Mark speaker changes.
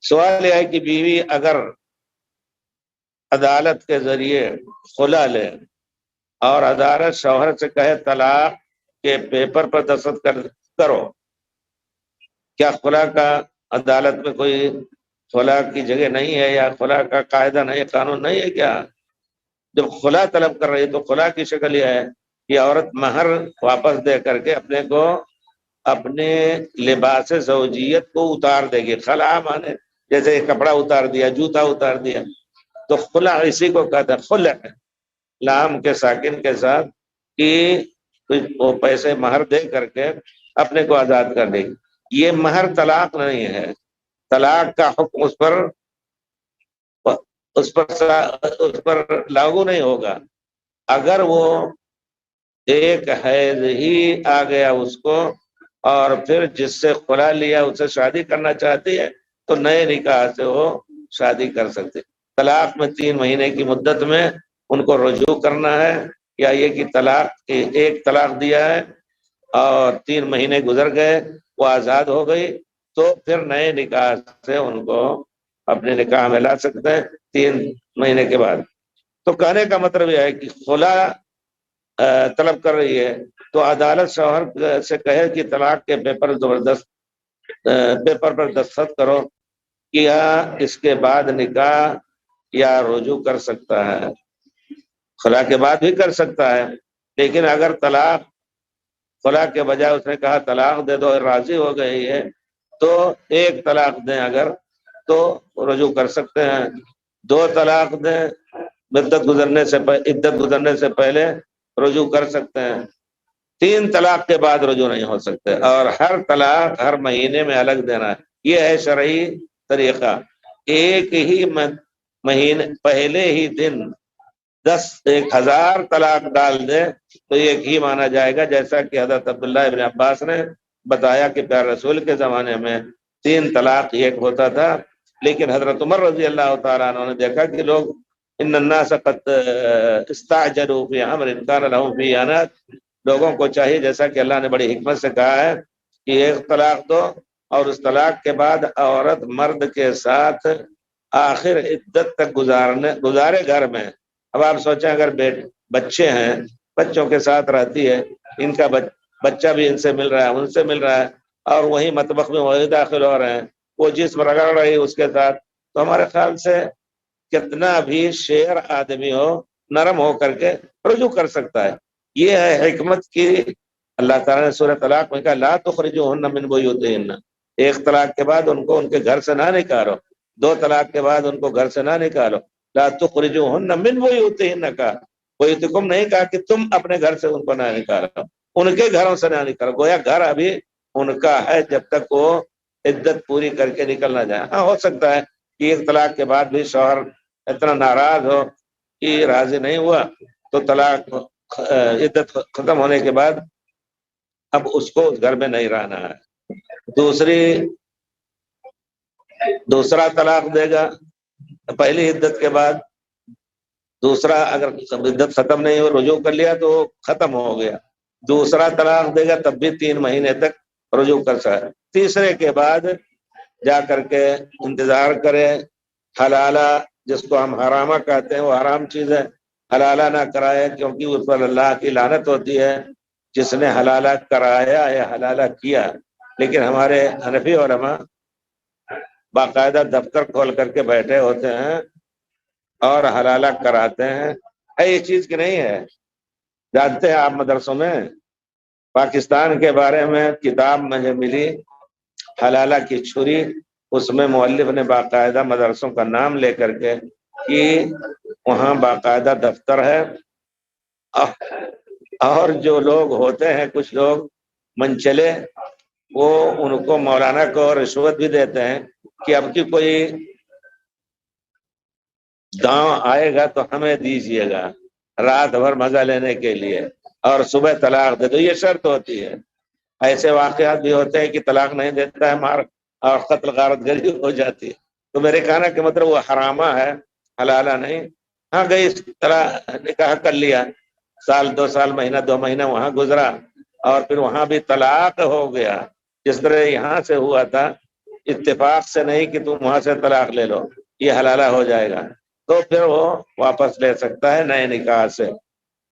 Speaker 1: سوال یہ ہے کہ بیوی اگر عدالت کے ذریعے خلا لے اور عدالت شوہر سے کہے طلاق کے پیپر پر دستخط کرو، کیا خلا کا عدالت میں کوئی خلا کی جگہ نہیں ہے یا خلا کا قاعدہ نہیں، قانون نہیں ہے کیا؟ جب خلا طلب کر رہی تو خلا کی شکل یہ ہے کہ عورت مہر واپس دے کر کے اپنے کو اپنے لباس زوجیت کو اتار دے گی۔ خلا مانے جیسے کپڑا اتار دیا، جوتا اتار دیا، تو خلا اسی کو کہتے ہیں، خلع لام کے ساکن کے ساتھ، کہ وہ پیسے مہر دے کر کے اپنے کو آزاد کر دے گی۔ یہ مہر طلاق نہیں ہے، طلاق کا حکم اس پر لاگو نہیں ہوگا۔ اگر وہ ایک حیض ہی آ گیا اس کو اور پھر جس سے خلا لیا اس سے شادی کرنا چاہتی ہے تو نئے نکاح سے وہ شادی کر سکتے۔ طلاق میں 3 مہینے کی مدت میں ان کو رجوع کرنا ہے، یا یہ کہ ایک طلاق دیا ہے اور 3 مہینے گزر گئے، وہ آزاد ہو گئی، تو پھر نئے نکاح سے ان کو اپنے نکاح میں لا سکتے ہیں 3 مہینے کے بعد۔ تو کہنے کا مطلب یہ ہے کہ خلا طلب کر رہی ہے تو عدالت شوہر سے کہے کہ طلاق کے پیپر پر دستخط کرو، کیا اس کے بعد نکاح یا رجوع کر سکتا ہے؟ خلا کے بعد بھی کر سکتا ہے، لیکن اگر خلا کے بجائے اس نے کہا طلاق دے دو، راضی ہو گئی ہے، تو ایک طلاق دیں اگر تو رجوع کر سکتے ہیں، 2 طلاق دیں عدت گزرنے سے پہلے رجوع کر سکتے ہیں، 3 طلاق کے بعد رجوع نہیں ہو سکتے، اور ہر طلاق ہر مہینے میں الگ دینا ہے۔ یہ ہے شرعی طریقہ۔ ایک ہی مہینے پہلے ہی دن 10,000 طلاق ڈال دے تو ایک ہی مانا جائے گا، جیسا کہ حضرت عبداللہ ابن عباس نے بتایا کہ پیارے رسول کے زمانے میں 3 طلاق ایک ہوتا تھا، لیکن حضرت عمر رضی اللہ تعالیٰ عنہ نے دیکھا کہ لوگ ان الناس قد استعجلوا فی امر کان لهم فیہ عنات، لوگوں کو چاہیے جیسا کہ اللہ نے بڑی حکمت سے کہا ہے کہ ایک طلاق دو اور اس طلاق کے بعد عورت مرد کے ساتھ آخر عدت تک گزارے گھر میں۔ اب آپ سوچیں اگر بچے ہیں، بچوں کے ساتھ رہتی ہے، ان کا بچہ بھی ان سے مل رہا ہے، ان سے مل رہا ہے، اور وہی مطبخ میں وہی داخل ہو رہے ہیں، وہ جسم رگڑ رہی اس کے ساتھ، تو ہمارے خیال سے کتنا بھی شیر آدمی ہو نرم ہو کر کے رجوع کر سکتا ہے۔ یہ ہے حکمت کی اللہ تعالیٰ نے سورہ طلاق میں کہا لا تخرجوہن من بیوتہن، ایک طلاق کے بعد ان کو ان کے گھر سے نہ نکالو، 2 طلاق کے بعد ان کو گھر سے نہ نکالو، لا تخرجوہن من بیوتہن کا بیوتکم نہیں کہا کہ تم اپنے گھر سے ان کو نہ نکالو، ان کے گھروں سے نہ نکالو، گویا گھر ابھی ان کا ہے جب تک وہ عدت پوری کر کے نکل نہ جائے۔ ہاں ہو سکتا ہے کہ ایک طلاق کے بعد بھی شوہر اتنا ناراض ہو کہ راضی نہیں ہوا تو طلاق عدت ختم ہونے کے بعد اب اس کو اس گھر میں نہیں رہنا ہے، دوسرا طلاق دے گا پہلی عدت کے بعد، دوسرا اگر عدت ختم نہیں ہو رجوع کر لیا تو ختم ہو گیا، دوسرا طلاق دے گا تب بھی 3 مہینے تک رجوع کر سکتا ہے، تیسرے کے بعد جا کر کے انتظار کرے، حلالہ جس کو ہم حرامہ کہتے ہیں وہ حرام چیز ہے، حلالہ نہ کرائے، کیونکہ اس پر اللہ کی لعنت ہوتی ہے جس نے حلالہ کرایا یا حلالہ کیا۔ لیکن ہمارے حنفی علماء باقاعدہ دفتر کھول کر کے بیٹھے ہوتے ہیں اور حلالہ کراتے ہیں، یہ چیز کی نہیں ہے۔ جانتے ہیں آپ مدرسوں میں پاکستان کے بارے میں کتاب مجھے ملی حلالہ کی چھری، اس میں مؤلف نے باقاعدہ مدرسوں کا نام لے کر کے کہ وہاں باقاعدہ دفتر ہے، اور جو لوگ ہوتے ہیں کچھ لوگ منچلے وہ ان کو مولانا کو رشوت بھی دیتے ہیں کہ اب کی کوئی گاؤں آئے گا تو ہمیں دیجیے گا رات بھر مزہ لینے کے لیے اور صبح طلاق دے دو، یہ شرط ہوتی ہے۔ ایسے واقعات بھی ہوتے ہیں کہ طلاق نہیں دیتا ہے مار اور قتل غارت گری ہو جاتی ہے۔ تو میرے کہنا کہ مطلب وہ حرامہ ہے، حلالہ نہیں۔ ہاں گئی اس طرح نکاح کر لیا، سال 2 سال مہینہ 2 مہینہ وہاں گزرا اور پھر وہاں بھی طلاق ہو گیا، جس طرح یہاں سے ہوا تھا اتفاق سے نہیں کہ تم وہاں سے طلاق لے لو، یہ حلالہ ہو جائے گا، تو پھر وہ واپس لے سکتا ہے نئے نکاح سے۔